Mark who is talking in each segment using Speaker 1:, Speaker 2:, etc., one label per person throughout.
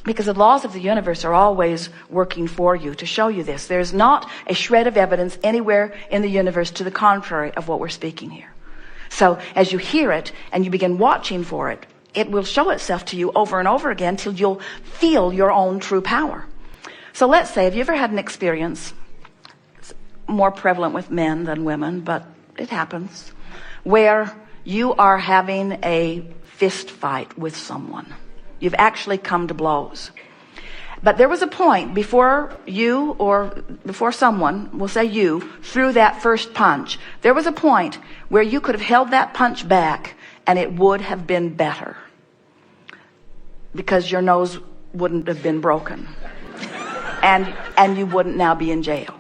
Speaker 1: Because the laws of the universe are always working for you to show you this. There's not a shred of evidence anywhere in the universe to the contrary of what we're speaking here. So as you hear it and you begin watching for it, it will show itself to you over and over again till you'll feel your own true power. So let's say, have you ever had an experience, it's more prevalent with men than women, but it happens, where you are having a fist fight with someone? You've actually come to blows. But there was a point before you, or before someone, we'll say you, threw that first punch. There was a point where you could have held that punch back and it would have been better. Because your nose wouldn't have been broken. And you wouldn't now be in jail.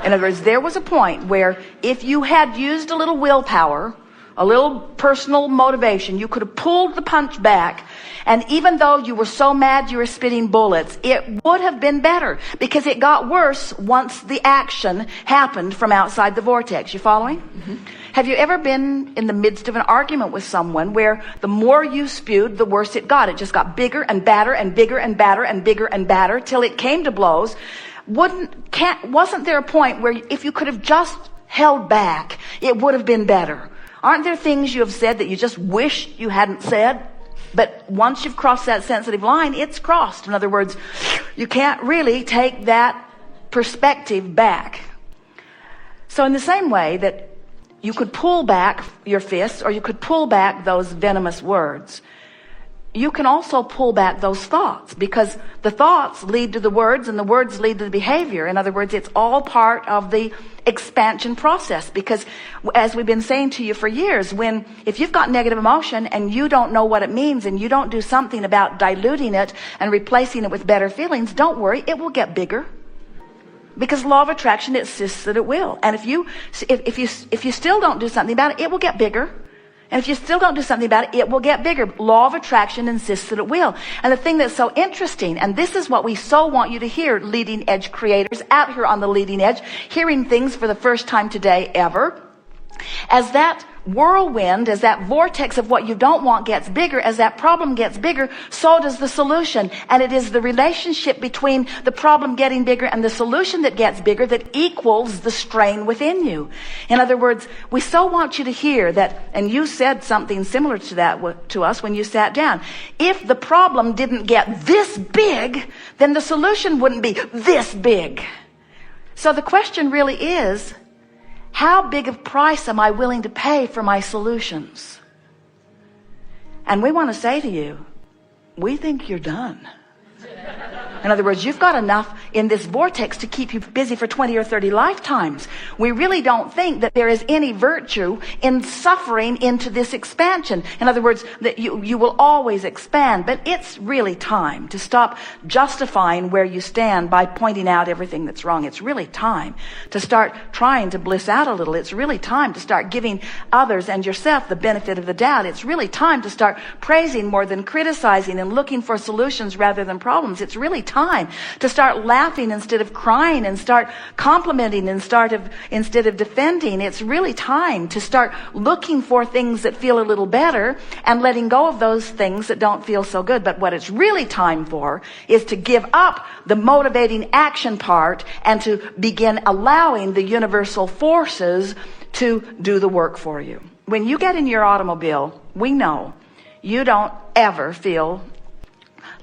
Speaker 1: In other words, there was a point where if you had used a little willpower, a little personal motivation, you could have pulled the punch back, and even though you were so mad you were spitting bullets, it would have been better, because it got worse once the action happened from outside the vortex. You following? Mm-hmm. Have you ever been in the midst of an argument with someone where the more you spewed, the worse it got? It just got bigger and badder and bigger and badder and bigger and badder till it came to blows. Wasn't there a point where if you could have just held back, it would have been better? Aren't there things you have said that you just wish you hadn't said? But once you've crossed that sensitive line, it's crossed. In other words, you can't really take that perspective back. So in the same way that you could pull back your fists, or you could pull back those venomous words, you can also pull back those thoughts, because the thoughts lead to the words and the words lead to the behavior. In other words, it's all part of the expansion process. Because as we've been saying to you for years, if you've got negative emotion and you don't know what it means and you don't do something about diluting it and replacing it with better feelings, don't worry, it will get bigger. Because law of attraction insists that it will. And if you still don't do something about it, it will get bigger. And if you still don't do something about it, it will get bigger. Law of attraction insists that it will. And the thing that's so interesting, and this is what we so want you to hear, leading edge creators out here on the leading edge, hearing things for the first time today ever, as that whirlwind, as that vortex of what you don't want gets bigger, as that problem gets bigger, so does the solution. And it is the relationship between the problem getting bigger and the solution that gets bigger that equals the strain within you. In other words, we so want you to hear that, and you said something similar to that to us when you sat down. If the problem didn't get this big, then the solution wouldn't be this big. So the question really is, how big of price am I willing to pay for my solutions? And we want to say to you, we think you're done. In other words, you've got enough in this vortex to keep you busy for 20 or 30 lifetimes. We really don't think that there is any virtue in suffering into this expansion. In other words, that you will always expand, but it's really time to stop justifying where you stand by pointing out everything that's wrong. It's really time to start trying to bliss out a little. It's really time to start giving others and yourself the benefit of the doubt. It's really time to start praising more than criticizing and looking for solutions rather than problems. It's really time to start laughing instead of crying, and start complimenting instead of defending. It's really time to start looking for things that feel a little better and letting go of those things that don't feel so good. But what it's really time for is to give up the motivating action part and to begin allowing the universal forces to do the work for you. When you get in your automobile, we know you don't ever feel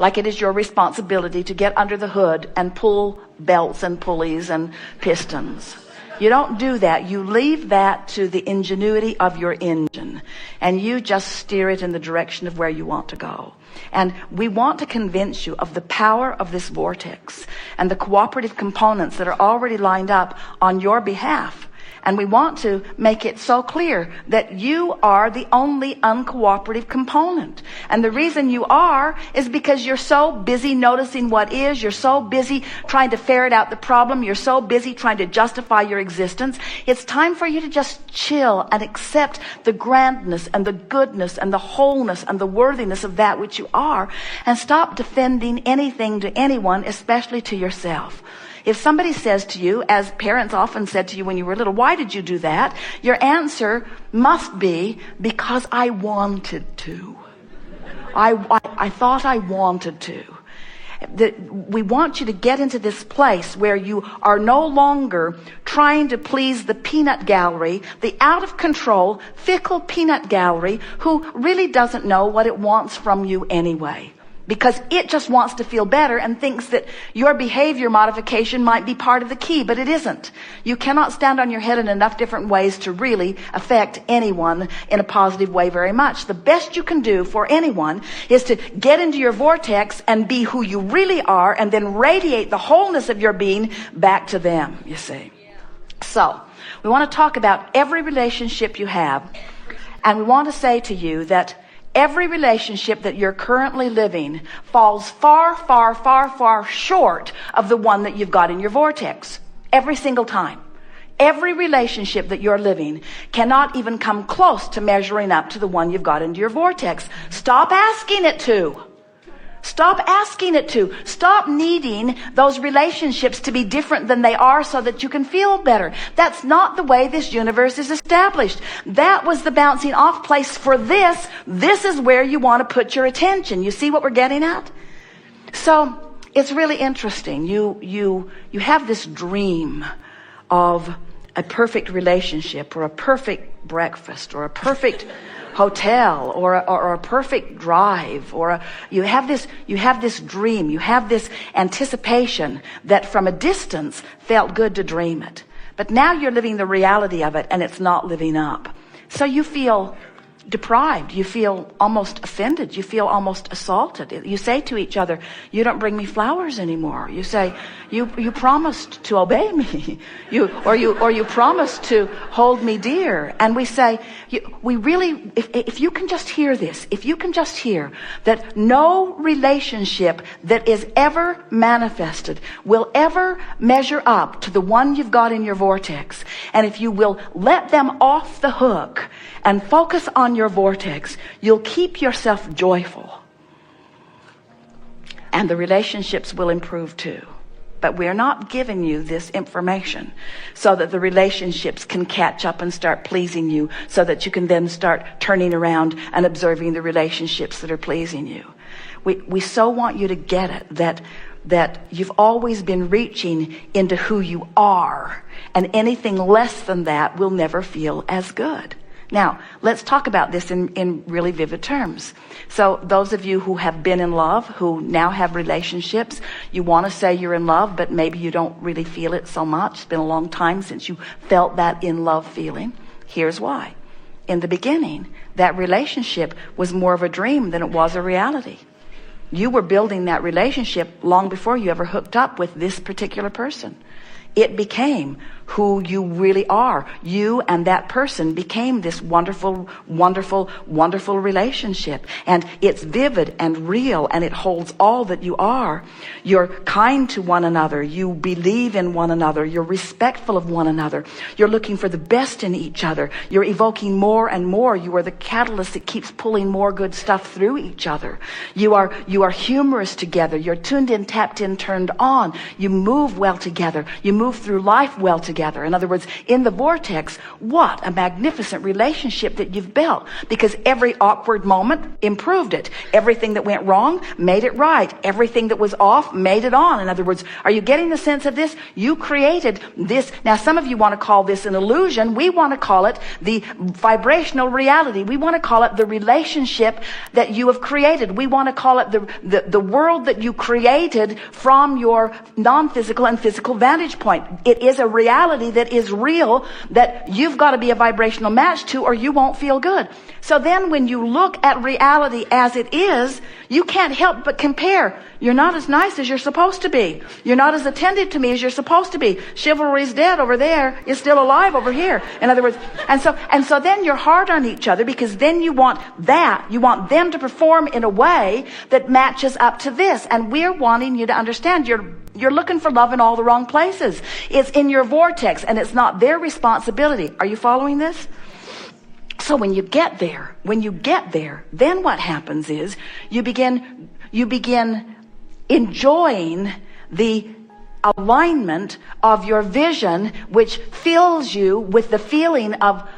Speaker 1: like it is your responsibility to get under the hood and pull belts and pulleys and pistons. You don't do that. You leave that to the ingenuity of your engine, and you just steer it in the direction of where you want to go. And we want to convince you of the power of this vortex and the cooperative components that are already lined up on your behalf. And we want to make it so clear that you are the only uncooperative component. And the reason you are is because you're so busy noticing what is. You're so busy trying to ferret out the problem. You're so busy trying to justify your existence. It's time for you to just chill and accept the grandness and the goodness and the wholeness and the worthiness of that which you are, and stop defending anything to anyone, especially to yourself. If somebody says to you, as parents often said to you when you were little, why did you do that? Your answer must be, because I wanted to. I thought I wanted to. we want you to get into this place where you are no longer trying to please the peanut gallery, the out of control, fickle peanut gallery who really doesn't know what it wants from you anyway. Because it just wants to feel better and thinks that your behavior modification might be part of the key, but it isn't. You cannot stand on your head in enough different ways to really affect anyone in a positive way very much. The best you can do for anyone is to get into your vortex and be who you really are, and then radiate the wholeness of your being back to them, you see. So, we want to talk about every relationship you have, and we want to say to you that every relationship that you're currently living falls far, far, far, far short of the one that you've got in your vortex. Every single time. Every relationship that you're living cannot even come close to measuring up to the one you've got into your vortex. Stop asking it to. Stop asking it to. Stop needing those relationships to be different than they are so that you can feel better. That's not the way this universe is established. That was the bouncing off place for this. This is where you want to put your attention. You see what we're getting at? So it's really interesting. You have this dream of a perfect relationship, or a perfect breakfast, or a perfect hotel, or a perfect drive, or you have this dream, you have this anticipation that from a distance felt good to dream it. But now you're living the reality of it, and it's not living up. So you feel deprived. You feel almost offended. You feel almost assaulted. You say to each other, "You don't bring me flowers anymore." You say, "You promised to obey me." You promised to hold me dear. And we say, we really, if you can just hear this, if you can just hear that no relationship that is ever manifested will ever measure up to the one you've got in your vortex. And if you will let them off the hook and focus on your vortex, you'll keep yourself joyful. And the relationships will improve too. But we're not giving you this information so that the relationships can catch up and start pleasing you, so that you can then start turning around and observing the relationships that are pleasing you. We so want you to get it that you've always been reaching into who you are, and anything less than that will never feel as good. Now, let's talk about this in really vivid terms. So those of you who have been in love, who now have relationships, you want to say you're in love, but maybe you don't really feel it so much. It's been a long time since you felt that in love feeling. Here's why. In the beginning, that relationship was more of a dream than it was a reality. You were building that relationship long before you ever hooked up with this particular person. It became who you really are. You and that person became this wonderful, wonderful, wonderful relationship. And it's vivid and real, and it holds all that you are. You're kind to one another. You believe in one another. You're respectful of one another. You're looking for the best in each other. You're evoking more and more. You are the catalyst that keeps pulling more good stuff through each other. You are humorous together. You're tuned in, tapped in, turned on. You move well together. You move through life well together. In other words, in the vortex, what a magnificent relationship that you've built, because every awkward moment improved it. Everything that went wrong made it right. Everything that was off made it on. In other words, are you getting the sense of this? You created this. Now, some of you want to call this an illusion. We want to call it the vibrational reality. We want to call it the relationship that you have created. We want to call it the world that you created from your non-physical and physical vantage point. It is a reality that is real, that you've got to be a vibrational match to, or you won't feel good. So then when you look at reality as it is, you can't help but compare. You're not as nice as you're supposed to be. You're not as attentive to me as you're supposed to be. Chivalry's dead over there. It's still alive over here. In other words, and so then you're hard on each other, because then you want them to perform in a way that matches up to this. And we're wanting you to understand you're looking for love in all the wrong places. It's in your vortex, and it's not their responsibility. Are you following this? So when you get there, then what happens is you begin enjoying the alignment of your vision, which fills you with the feeling of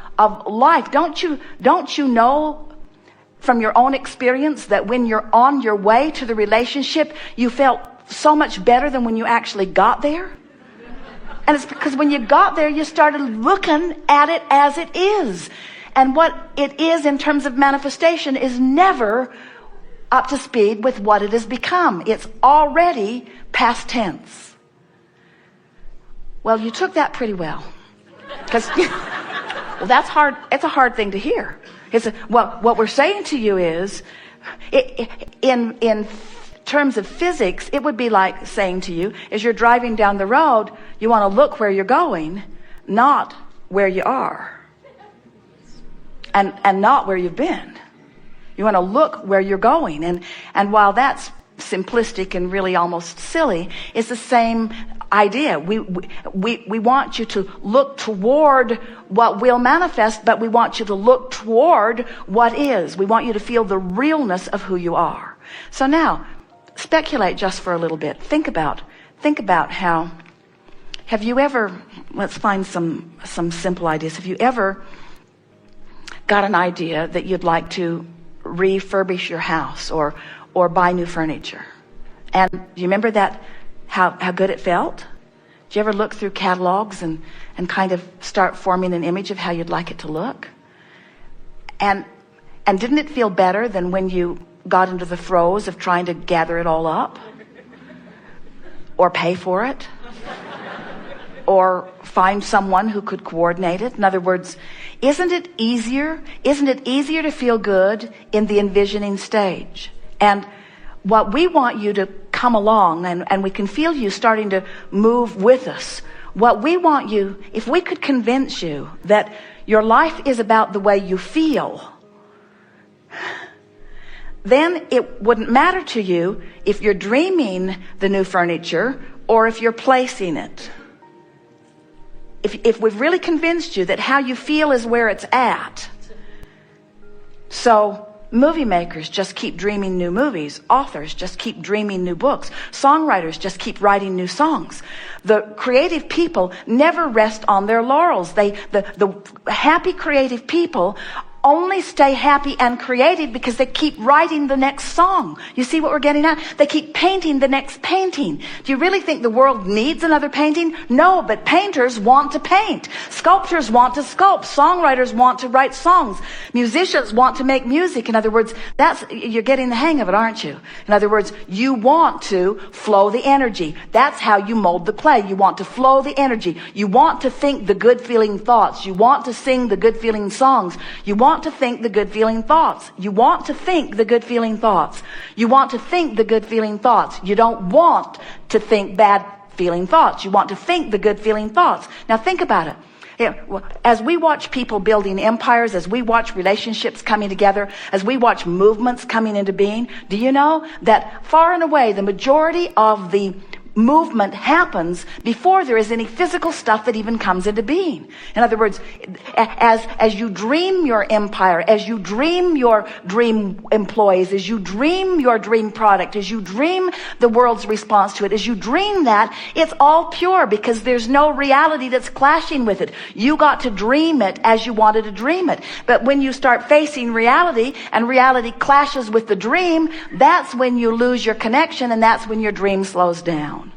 Speaker 1: life. Don't you know from your own experience that when you're on your way to the relationship, you felt so much better than when you actually got there? And it's because when you got there, you started looking at it as it is. And what it is in terms of manifestation is never up to speed with what it has become. It's already past tense. Well, you took that pretty well. Because, well, that's hard. It's a hard thing to hear. What we're saying to you is, in terms of physics, it would be like saying to you, as you're driving down the road, you want to look where you're going, not where you are. And not where you've been. You want to look where you're going. And while that's simplistic and really almost silly, it's the same idea. We want you to look toward what will manifest, but we want you to look toward what is. We want you to feel the realness of who you are. So now, speculate just for a little bit. Think about how, have you ever, let's find some simple ideas. Have you ever got an idea that you'd like to refurbish your house or buy new furniture? And do you remember that, how good it felt? Did you ever look through catalogs and kind of start forming an image of how you'd like it to look? And didn't it feel better than when you got into the throes of trying to gather it all up? Or pay for it? Or find someone who could coordinate it? In other words, isn't it easier to feel good in the envisioning stage? And what we want you to come along, and we can feel you starting to move with us. What we want you, if we could convince you that your life is about the way you feel, then it wouldn't matter to you if you're dreaming the new furniture or if you're placing it. If we've really convinced you that how you feel is where it's at. So movie makers just keep dreaming new movies. Authors just keep dreaming new books. Songwriters just keep writing new songs. The creative people never rest on their laurels. The happy creative people only stay happy and creative because they keep writing the next song. You see what we're getting at? They keep painting the next painting. Do you really think the world needs another painting? No, but painters want to paint. Sculptors want to sculpt. Songwriters want to write songs. Musicians want to make music. In other words, you're getting the hang of it, aren't you? In other words, you want to flow the energy. That's how you mold the clay. You want to flow the energy. You want to think the good feeling thoughts. You want to sing the good feeling songs. You want to think the good feeling thoughts. You want to think the good feeling thoughts. You want to think the good feeling thoughts. You don't want to think bad feeling thoughts. You want to think the good feeling thoughts. Now think about it. As we watch people building empires, as we watch relationships coming together, as we watch movements coming into being, do you know that far and away the majority of the movement happens before there is any physical stuff that even comes into being? In other words, as you dream your empire, as you dream your dream employees, as you dream your dream product, as you dream the world's response to it, as you dream that, it's all pure because there's no reality that's clashing with it. You got to dream it as you wanted to dream it. But when you start facing reality and reality clashes with the dream, that's when you lose your connection and that's when your dream slows down.